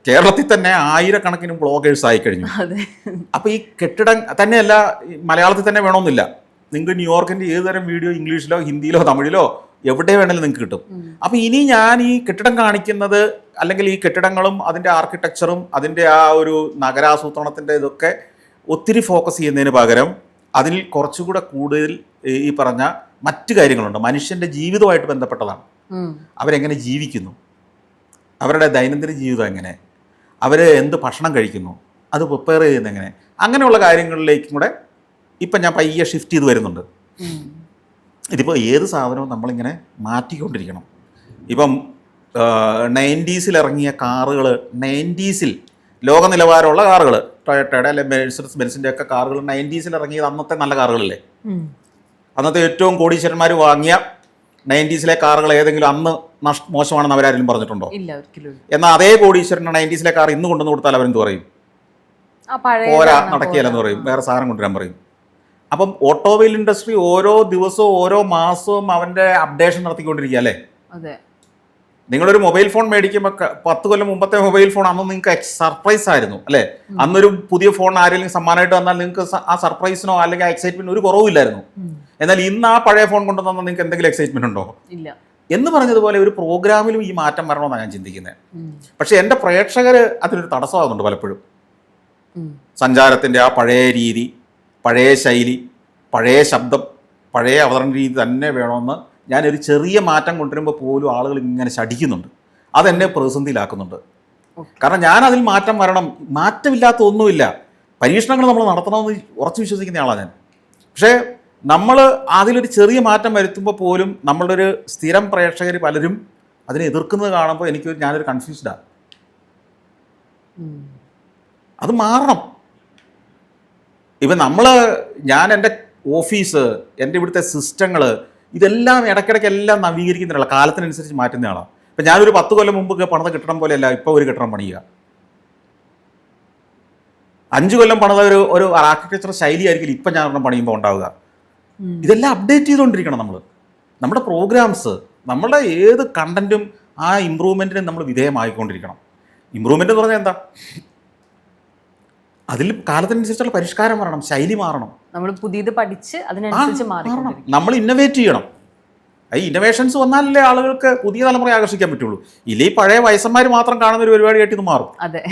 കേരളത്തിൽ തന്നെ ആയിരക്കണക്കിന് ബ്ലോഗേഴ്സ് ആയി കഴിഞ്ഞു. അപ്പോൾ ഈ കെട്ടിടം തന്നെയല്ല, മലയാളത്തിൽ തന്നെ വേണമെന്നില്ല. നിങ്ങൾക്ക് ന്യൂയോർക്കിൻ്റെ ഏതുതരം വീഡിയോ ഇംഗ്ലീഷിലോ ഹിന്ദിയിലോ തമിഴിലോ എവിടെ വേണമെങ്കിലും നിങ്ങൾക്ക് കിട്ടും. അപ്പോൾ ഇനി ഞാൻ ഈ കെട്ടിടം കാണിക്കുന്നത്, അല്ലെങ്കിൽ ഈ കെട്ടിടങ്ങളും അതിൻ്റെ ആർക്കിടെക്ചറും അതിൻ്റെ ആ ഒരു നഗരാസൂത്രണത്തിൻ്റെ ഇതൊക്കെ ഒത്തിരി ഫോക്കസ് ചെയ്യുന്നതിന് പകരം അതിൽ കുറച്ചുകൂടെ കൂടുതൽ ഈ പറഞ്ഞ മറ്റു കാര്യങ്ങളുണ്ട്. മനുഷ്യൻ്റെ ജീവിതമായിട്ട് ബന്ധപ്പെട്ടതാണ്. അവരെങ്ങനെ ജീവിക്കുന്നു, അവരുടെ ദൈനംദിന ജീവിതം എങ്ങനെ, അവർ എന്ത് ഭക്ഷണം കഴിക്കുന്നു, അത് പ്രിപ്പയർ ചെയ്യുന്നത് എങ്ങനെ, അങ്ങനെയുള്ള കാര്യങ്ങളിലേക്കും കൂടെ ഇപ്പം ഞാൻ പയ്യെ ഷിഫ്റ്റ് ചെയ്ത് വരുന്നുണ്ട്. ഇതിപ്പോൾ ഏത് സാധനവും നമ്മളിങ്ങനെ മാറ്റിക്കൊണ്ടിരിക്കണം. ഇപ്പം 90s ഇറങ്ങിയ കാറുകൾ, 90s ലോക നിലവാരമുള്ള കാറുകൾ, ടൊയോട്ടയുടെ അല്ലെങ്കിൽ മെഴ്സിഡസ് ബെൻസിൻ്റെ ഒക്കെ കാറുകൾ 90s ഇറങ്ങിയത് അന്നത്തെ നല്ല കാറുകളല്ലേ? അന്നത്തെ ഏറ്റവും കോടീശ്വരന്മാർ വാങ്ങിയ 90s കാറുകൾ ഏതെങ്കിലും അന്ന് മോശമാണെന്ന് അവരാരെങ്കിലും പറഞ്ഞിട്ടുണ്ടോ? എന്നാൽ അതേ കോടീശ്വരന് 90s കാർ ഇന്ന് കൊണ്ടുവന്ന് കൊടുത്താൽ അവരെന്ത് പറയും? പോരാ, നടക്കിയല്ലെന്ന് പറയും, വേറെ സാധനം കൊണ്ടുവരാൻ പറയും. അപ്പം ഓട്ടോമൊബൈൽ ഇൻഡസ്ട്രി ഓരോ ദിവസവും ഓരോ മാസവും അവൻ്റെ അപ്ഡേഷൻ നടത്തിക്കൊണ്ടിരിക്കുക അല്ലേ? നിങ്ങളൊരു മൊബൈൽ ഫോൺ മേടിക്കുമ്പോൾ 10 കൊല്ലം മുമ്പത്തെ മൊബൈൽ ഫോൺ അന്ന് നിങ്ങൾക്ക് സർപ്രൈസ് ആയിരുന്നു അല്ലേ? അന്നൊരു പുതിയ ഫോൺ ആരെങ്കിലും സമ്മാനമായിട്ട് വന്നാൽ നിങ്ങൾക്ക് ആ സർപ്രൈസിനോ അല്ലെങ്കിൽ ആ എക്സൈറ്റ്മെന്റ് ഒരു കുറവില്ലായിരുന്നു. എന്നാൽ ഇന്ന് ആ പഴയ ഫോൺ കൊണ്ടുവന്നാൽ നിങ്ങൾക്ക് എന്തെങ്കിലും എക്സൈറ്റ്മെന്റ് ഉണ്ടോ? ഇല്ല. എന്ന് പറഞ്ഞതുപോലെ ഒരു പ്രോഗ്രാമിലും ഈ മാറ്റം വരണമെന്നാണ് ഞാൻ ചിന്തിക്കുന്നത്. പക്ഷെ എൻ്റെ പ്രേക്ഷകർ അതിനൊരു തടസ്സമാകുന്നുണ്ട് പലപ്പോഴും. സഞ്ചാരത്തിൻ്റെ ആ പഴയ രീതി, പഴയ ശൈലി, പഴയ ശബ്ദം, പഴയ അവതരണ രീതി തന്നെ വേണമെന്ന് ഞാനൊരു ചെറിയ മാറ്റം കൊണ്ടുവരുമ്പോൾ പോലും ആളുകൾ ഇങ്ങനെ ശഠിക്കുന്നുണ്ട്. അതെന്നെ പ്രതിസന്ധിയിലാക്കുന്നുണ്ട്. കാരണം ഞാൻ അതിൽ മാറ്റം വരണം, മാറ്റമില്ലാത്ത ഒന്നുമില്ല. പരീക്ഷണങ്ങൾ നമ്മൾ നടത്തണമെന്ന് ഉറച്ചു വിശ്വസിക്കുന്ന ആളാണ് ഞാൻ. പക്ഷേ നമ്മൾ അതിലൊരു ചെറിയ മാറ്റം വരുത്തുമ്പോൾ പോലും നമ്മളുടെ ഒരു സ്ഥിരം പ്രേക്ഷകർ പലരും അതിനെ എതിർക്കുന്നത് കാണുമ്പോൾ ഞാനൊരു കൺഫ്യൂസ്ഡാണ്. അത് മാറണം. ഇപ്പം ഞാൻ എൻ്റെ ഓഫീസ്, എൻ്റെ ഇവിടുത്തെ സിസ്റ്റങ്ങൾ, ഇതെല്ലാം ഇടയ്ക്കിടയ്ക്ക് എല്ലാം നവീകരിക്കുന്നില്ല, കാലത്തിനനുസരിച്ച് മാറ്റുന്ന ആളാണ്. ഇപ്പം ഞാനൊരു 10 കൊല്ലം മുമ്പ് പണിത കെട്ടിടം പോലെയല്ല ഇപ്പോൾ ഒരു കെട്ടിടം പണിയുക. 5 കൊല്ലം പണിത ഒരു ആർക്കിടെക്ചർ ശൈലി ആയിരിക്കും ഇപ്പം ഞാൻ പണിയുമ്പോൾ ഉണ്ടാവുക. ഇതെല്ലാം അപ്ഡേറ്റ് ചെയ്തുകൊണ്ടിരിക്കണം നമ്മൾ. നമ്മുടെ പ്രോഗ്രാംസ്, നമ്മളുടെ ഏത് കണ്ടന്റും ആ ഇമ്പ്രൂവ്മെൻറ്റിന് നമ്മൾ വിധേയമായിക്കൊണ്ടിരിക്കണം. ഇമ്പ്രൂവ്മെൻ്റ് എന്ന് പറഞ്ഞാൽ എന്താ? അതിൽ കാലത്തിനനുസരിച്ചുള്ള പരിഷ്കാരം വരണം, ശൈലി മാറണം, നമ്മൾ പുതിയത് പഠിച്ച് അതിനനുസരിച്ച് മാറണം, നമ്മൾ ഇന്നോവേറ്റ് ചെയ്യണം. ഈ ഇന്നോവേഷൻസ് വന്നാലല്ലേ ആളുകൾക്ക് പുതിയ തലമുറയെ ആകർഷിക്കാൻ പറ്റുള്ളൂ. ഇല്ലേ പഴയ വയസ്സന്മാർ മാത്രം കാണുന്ന ഒരു പരിപാടിയായിട്ട് ഇത് മാറും. അതെ.